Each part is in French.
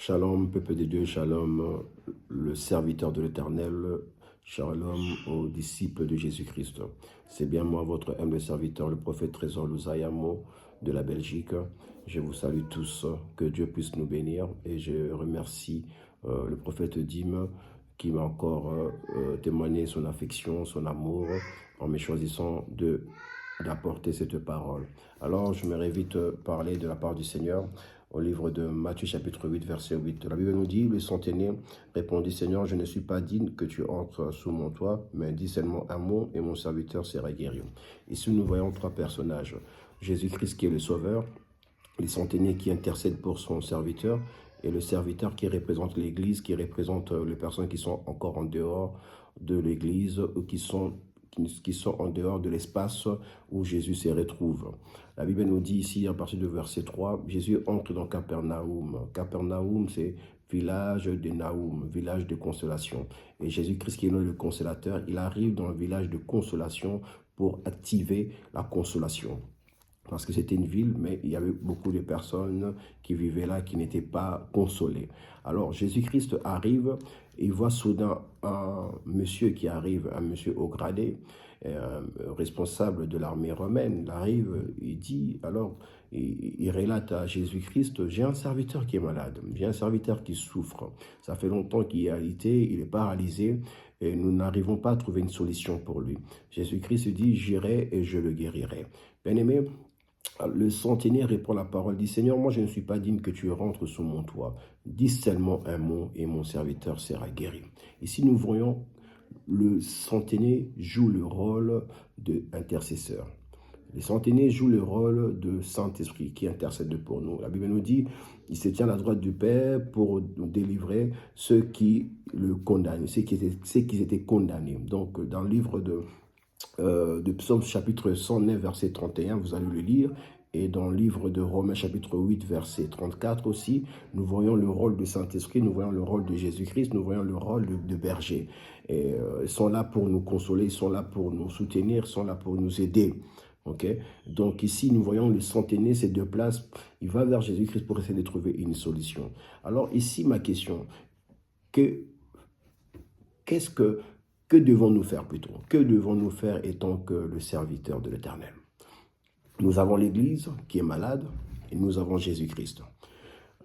Shalom, peuple de Dieu, shalom, le serviteur de l'Éternel, shalom aux disciples de Jésus-Christ. C'est bien moi, votre humble serviteur, le prophète Trésor Louzayamo de la Belgique. Je vous salue tous, que Dieu puisse nous bénir et je remercie le prophète Dim qui m'a encore témoigné son affection, son amour en me choisissant d'apporter cette parole. Alors, je me vite parler de la part du Seigneur au livre de Matthieu chapitre 8, verset 8. La Bible nous dit, le centenier répondit, Seigneur, je ne suis pas digne que tu entres sous mon toit, mais dis seulement un mot et mon serviteur sera guéri. Ici, nous voyons trois personnages. Jésus-Christ qui est le Sauveur, les centeniers qui intercèdent pour son serviteur, et le serviteur qui représente l'Église, qui représente les personnes qui sont encore en dehors de l'Église ou qui sont en dehors de l'espace où Jésus se retrouve. La Bible nous dit ici, à partir du verset 3, Jésus entre dans Capernaum. Capernaum, c'est village de Naoum, village de consolation. Et Jésus-Christ, qui est le consolateur, il arrive dans le village de consolation pour activer la consolation. Parce que c'était une ville, mais il y avait beaucoup de personnes qui vivaient là, qui n'étaient pas consolées. Alors, Jésus-Christ arrive, il voit soudain un monsieur qui arrive, un monsieur haut gradé, responsable de l'armée romaine. Il arrive, il dit, alors, il relate à Jésus-Christ, j'ai un serviteur qui est malade, j'ai un serviteur qui souffre. Ça fait longtemps qu'il est alité, il est paralysé, et nous n'arrivons pas à trouver une solution pour lui. Jésus-Christ dit, j'irai et je le guérirai. Bien-aimé, le centenier répond la parole, dit, Seigneur, moi je ne suis pas digne que tu rentres sous mon toit. Dis seulement un mot et mon serviteur sera guéri. Ici, nous voyons le centenier joue le rôle d'intercesseur. Le centenier joue le rôle de Saint-Esprit qui intercède pour nous. La Bible nous dit, il se tient à la droite du Père pour nous délivrer ceux qui le condamnent, ceux qui étaient condamnés. Donc, dans le livre de Psaume chapitre 109, verset 31, vous allez le lire. Et dans le livre de Romains chapitre 8, verset 34 aussi, nous voyons le rôle de Saint-Esprit, nous voyons le rôle de Jésus-Christ, nous voyons le rôle de berger. Et ils sont là pour nous consoler, ils sont là pour nous soutenir, ils sont là pour nous aider. Okay? Donc ici, nous voyons le centenier, ces deux places, il va vers Jésus-Christ pour essayer de trouver une solution. Alors ici, ma question, que devons-nous faire plutôt? Que devons-nous faire étant que le serviteur de l'Éternel? Nous avons l'Église qui est malade et nous avons Jésus-Christ.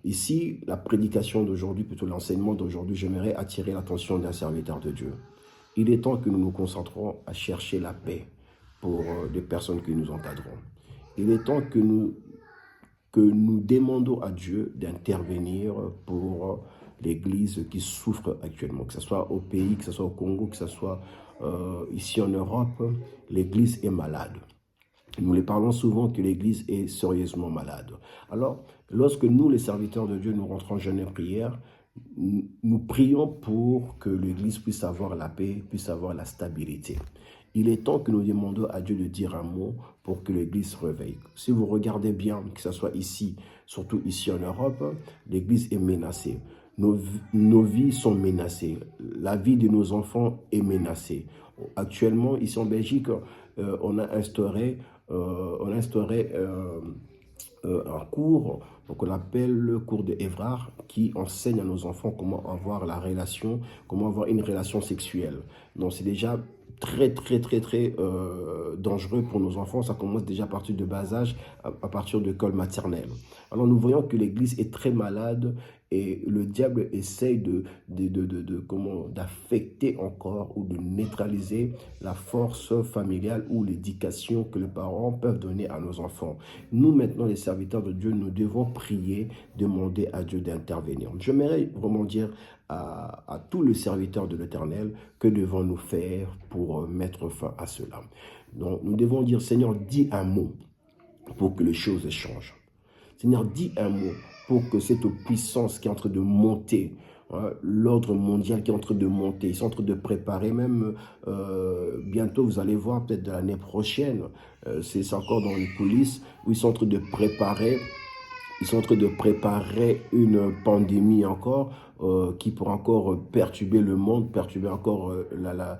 Ici, la prédication d'aujourd'hui, plutôt l'enseignement d'aujourd'hui, j'aimerais attirer l'attention d'un serviteur de Dieu. Il est temps que nous nous concentrons à chercher la paix pour les personnes que nous encadrons. Il est temps que nous demandons à Dieu d'intervenir pour l'Église qui souffre actuellement, que ce soit au pays, que ce soit au Congo, que ce soit ici en Europe, l'Église est malade. Nous les parlons souvent que l'Église est sérieusement malade. Alors, lorsque nous, les serviteurs de Dieu, nous rentrons en jeûne et prière, nous prions pour que l'Église puisse avoir la paix, puisse avoir la stabilité. Il est temps que nous demandons à Dieu de dire un mot pour que l'Église se réveille. Si vous regardez bien, que ce soit ici, surtout ici en Europe, l'Église est menacée. Nos vies sont menacées. La vie de nos enfants est menacée. Actuellement, ici en Belgique, on a instauré un cours qu'on appelle le cours de Évrard qui enseigne à nos enfants comment avoir comment avoir une relation sexuelle. Donc c'est déjà très dangereux pour nos enfants. Ça commence déjà à partir de bas âge, à partir de l'école maternelle. Alors nous voyons que l'Église est très malade et le diable essaye d'affecter encore ou de neutraliser la force familiale ou l'éducation que les parents peuvent donner à nos enfants. Nous, maintenant, les serviteurs de Dieu, nous devons prier, demander à Dieu d'intervenir. J'aimerais vraiment dire à tous les serviteurs de l'Éternel, que devons-nous faire pour mettre fin à cela? Donc, nous devons dire, Seigneur, dis un mot pour que les choses changent. Seigneur, dis un mot pour que cette puissance qui est en train de monter, l'ordre mondial qui est en train de monter, ils sont en train de préparer même, bientôt vous allez voir, peut-être de l'année prochaine, c'est encore dans les coulisses, où ils sont en train de préparer ils sont en train de préparer une pandémie encore qui pourra encore perturber le monde, perturber encore la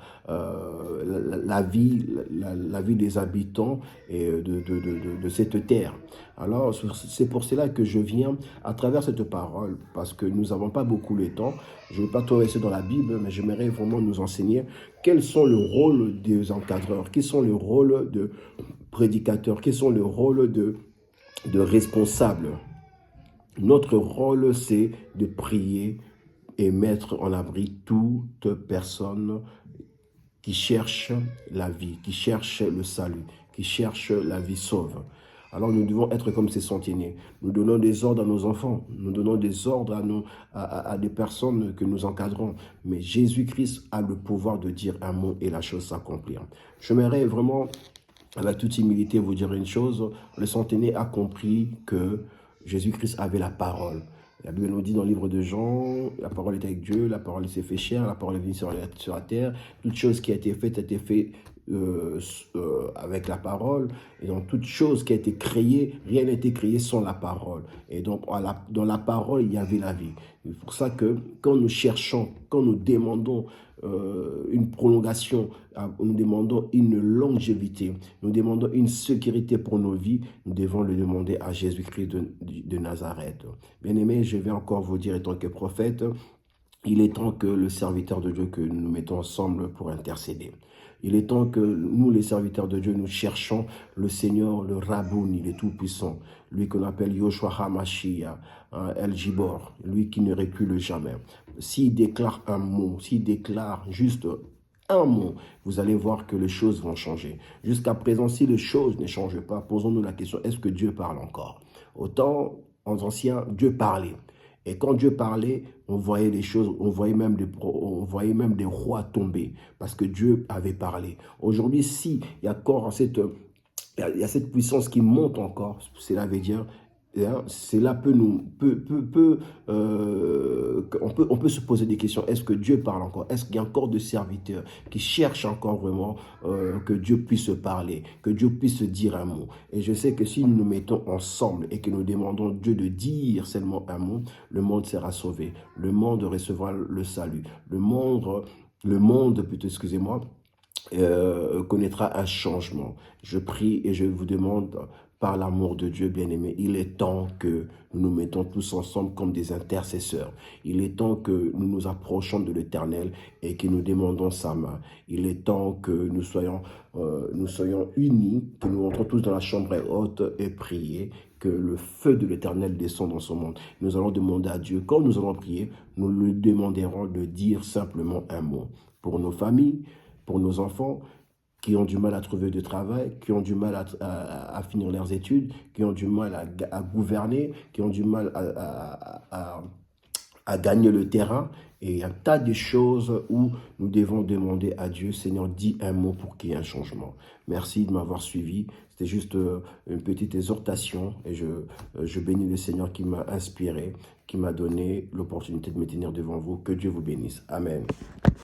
vie, la vie des habitants et de cette terre. Alors, c'est pour cela que je viens à travers cette parole, parce que nous n'avons pas beaucoup de temps. Je ne vais pas tout rester dans la Bible, mais j'aimerais vraiment nous enseigner quels sont le rôle des encadreurs, quels sont le rôle de prédicateurs, quels sont le rôle de responsables. Notre rôle, c'est de prier et mettre en abri toute personne qui cherche la vie, qui cherche le salut, qui cherche la vie sauve. Alors nous devons être comme ces sentinelles. Nous donnons des ordres à nos enfants, nous donnons des ordres à des personnes que nous encadrons. Mais Jésus-Christ a le pouvoir de dire un mot et la chose s'accomplir. J'aimerais vraiment, avec toute humilité, vous dire une chose. Le centenaire a compris que Jésus-Christ avait la parole. La Bible nous dit dans le livre de Jean, la parole était avec Dieu, la parole s'est fait chair, la parole est venue sur la terre. Toute chose qui a été faite avec la parole. Et dans toute chose qui a été créée, rien n'a été créé sans la parole. Et donc, dans la parole, il y avait la vie. C'est pour ça que quand nous cherchons, quand nous demandons une prolongation, nous demandons une longévité, nous demandons une sécurité pour nos vies, nous devons le demander à Jésus-Christ de Nazareth. Bien-aimés, je vais encore vous dire en tant que prophète, il est temps que le serviteur de Dieu, que nous mettons ensemble pour intercéder. Il est temps que nous, les serviteurs de Dieu, nous cherchons le Seigneur, le Raboun, il est tout-puissant. Lui qu'on appelle Yoshua HaMashiach, El Gibor, lui qui ne recule jamais. S'il déclare un mot, s'il déclare juste un mot, vous allez voir que les choses vont changer. Jusqu'à présent, si les choses ne changent pas, posons-nous la question, est-ce que Dieu parle encore? Autant, en ancien, Dieu parlait. Et quand Dieu parlait, on voyait des choses, on voyait même des rois tomber parce que Dieu avait parlé. Aujourd'hui, si il y a encore il y a cette puissance qui monte encore, cela veut dire, cela on peut se poser des questions. Est-ce que Dieu parle encore? Est-ce qu'il y a encore des serviteurs qui cherchent encore vraiment que Dieu puisse parler, que Dieu puisse dire un mot? Et je sais que si nous nous mettons ensemble et que nous demandons Dieu de dire seulement un mot, le monde sera sauvé. Le monde recevra le salut. Le monde, plutôt, excusez-moi, connaîtra un changement. Je prie et je vous demande, par l'amour de Dieu bien-aimé, il est temps que nous nous mettons tous ensemble comme des intercesseurs. Il est temps que nous nous approchons de l'Éternel et que nous demandons sa main. Il est temps que nous soyons unis, que nous entrons tous dans la chambre haute et prier, que le feu de l'Éternel descende dans son monde. Nous allons demander à Dieu, quand nous allons prier, nous lui demanderons de dire simplement un mot. Pour nos familles, pour nos enfants, qui ont du mal à trouver de travail, qui ont du mal à finir leurs études, qui ont du mal à gouverner, qui ont du mal à gagner le terrain. Et il y a un tas de choses où nous devons demander à Dieu, Seigneur, dis un mot pour qu'il y ait un changement. Merci de m'avoir suivi. C'était juste une petite exhortation et je bénis le Seigneur qui m'a inspiré, qui m'a donné l'opportunité de me tenir devant vous. Que Dieu vous bénisse. Amen.